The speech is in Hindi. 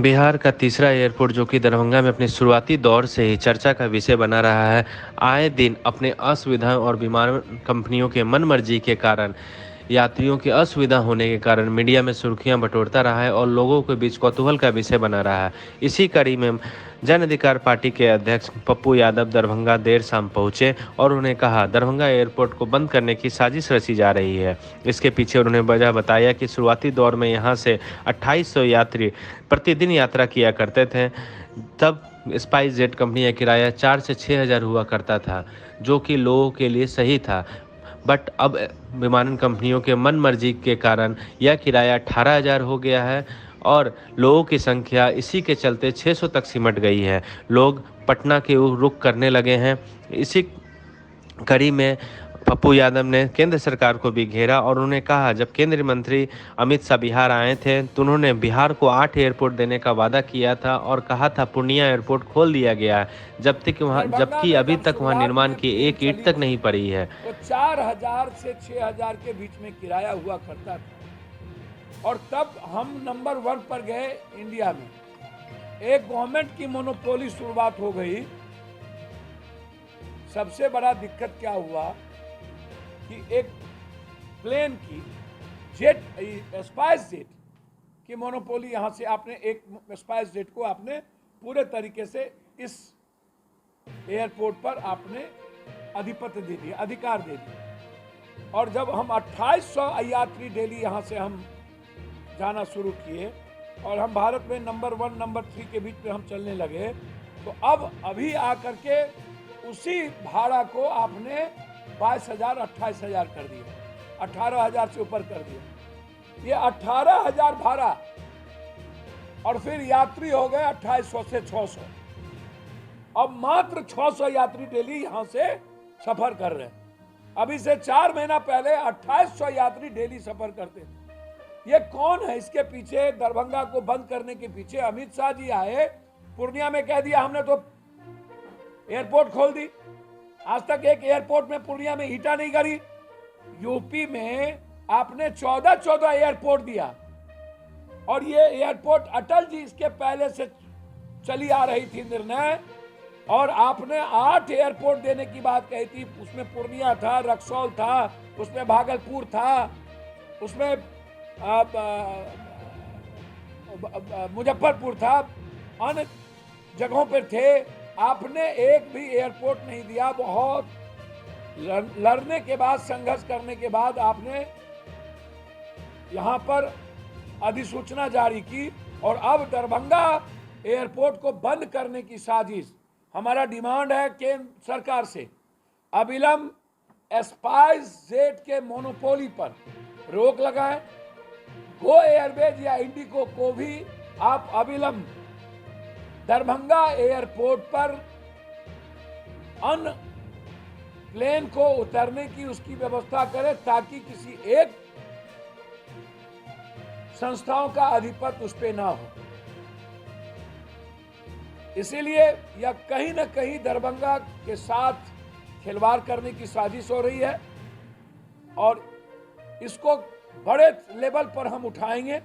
बिहार का तीसरा एयरपोर्ट जो कि दरभंगा में अपने शुरुआती दौर से ही चर्चा का विषय बना रहा है, आए दिन अपने असुविधाओं और विमान कंपनियों के मनमर्जी के कारण, यात्रियों की असुविधा होने के कारण मीडिया में सुर्खियां बटोरता रहा है और लोगों के बीच कौतूहल का विषय बना रहा है। इसी कड़ी में जन अधिकार पार्टी के अध्यक्ष पप्पू यादव दरभंगा देर शाम पहुंचे और उन्हें कहा दरभंगा एयरपोर्ट को बंद करने की साजिश रची जा रही है। इसके पीछे उन्होंने वजह बताया कि शुरुआती दौर में यहां से 2800 यात्री प्रतिदिन यात्रा किया करते थे। तब स्पाइस जेट कंपनी का किराया 4 से 6 हज़ार हुआ करता था, जो कि लोगों के लिए सही था। बट अब विमानन कंपनियों के मन मर्जी के कारण यह किराया 18,000 हो गया है और लोगों की संख्या इसी के चलते 600 तक सिमट गई है। लोग पटना के ओर रुख करने लगे हैं। इसी कड़ी में पप्पू यादव ने केंद्र सरकार को भी घेरा और उन्होंने कहा, जब केंद्रीय मंत्री अमित शाह बिहार आए थे तो उन्होंने बिहार को 8 एयरपोर्ट देने का वादा किया था और कहा था पूर्णिया एयरपोर्ट खोल दिया गया है, जबकि अभी तक वहां निर्माण की एक ईंट तक नहीं पड़ी है। तो 4,000 से 6,000 के बीच में किराया हुआ करता था और तब हम नंबर 1 पर गए इंडिया में। एक गवर्नमेंट की मोनोपोली शुरुआत हो गई। सबसे बड़ा दिक्कत क्या हुआ कि एक प्लेन की जेट, स्पाइस जेट की मोनोपोली, यहां से आपने एक स्पाइस जेट को आपने पूरे तरीके से इस एयरपोर्ट पर आपने आधिपत्य दे दिया, अधिकार दे दिया। और जब हम 2800 यात्री डेली यहां से हम जाना शुरू किए और हम भारत में नंबर 1 नंबर 3 के बीच में हम चलने लगे, तो अब अभी आकर के उसी भाड़ा को आपने 22,000 28,000 कर दिया, 18,000 से ऊपर कर दिया। ये 18,000 भाड़ा और फिर यात्री हो गए 2800 से 600। अब मात्र 600 यात्री डेली यहां से सफर कर रहे हैं। अभी से 4 महीना पहले 2800 यात्री डेली सफर करते थे। ये कौन है इसके पीछे? दरभंगा को बंद करने के पीछे अमित शाह जी आए, पूर्णिया में कह दिया हमने तो एयरपोर्ट खोल दी। आज तक एक एयरपोर्ट में पूर्णिया में ईंटा नहीं गड़ी। यूपी में आपने 14 एयरपोर्ट दिया और ये एयरपोर्ट अटल जी इसके पहले से चली आ रही थी निर्णय, और आपने 8 एयरपोर्ट देने की बात कही थी। उसमें पूर्णिया था, रक्सौल था, उसमें भागलपुर था, उसमें मुजफ्फरपुर था, अन्य जगहों पर थे। आपने एक भी एयरपोर्ट नहीं दिया। बहुत लड़ने के बाद, संघर्ष करने के बाद आपने यहां पर अधिसूचना जारी की और अब दरभंगा एयरपोर्ट को बंद करने की साजिश। हमारा डिमांड है केंद्र सरकार से अविलंब स्पाइस जेट के मोनोपोली पर रोक लगाएं। गो एयरवेज या इंडिगो को भी आप अविलंब दरभंगा एयरपोर्ट पर अन्य प्लेन को उतरने की उसकी व्यवस्था करें, ताकि किसी एक संस्थाओं का आधिपत्य उस पर ना हो। इसीलिए यह कहीं न कहीं दरभंगा के साथ खिलवाड़ करने की साजिश हो रही है और इसको बड़े लेवल पर हम उठाएंगे।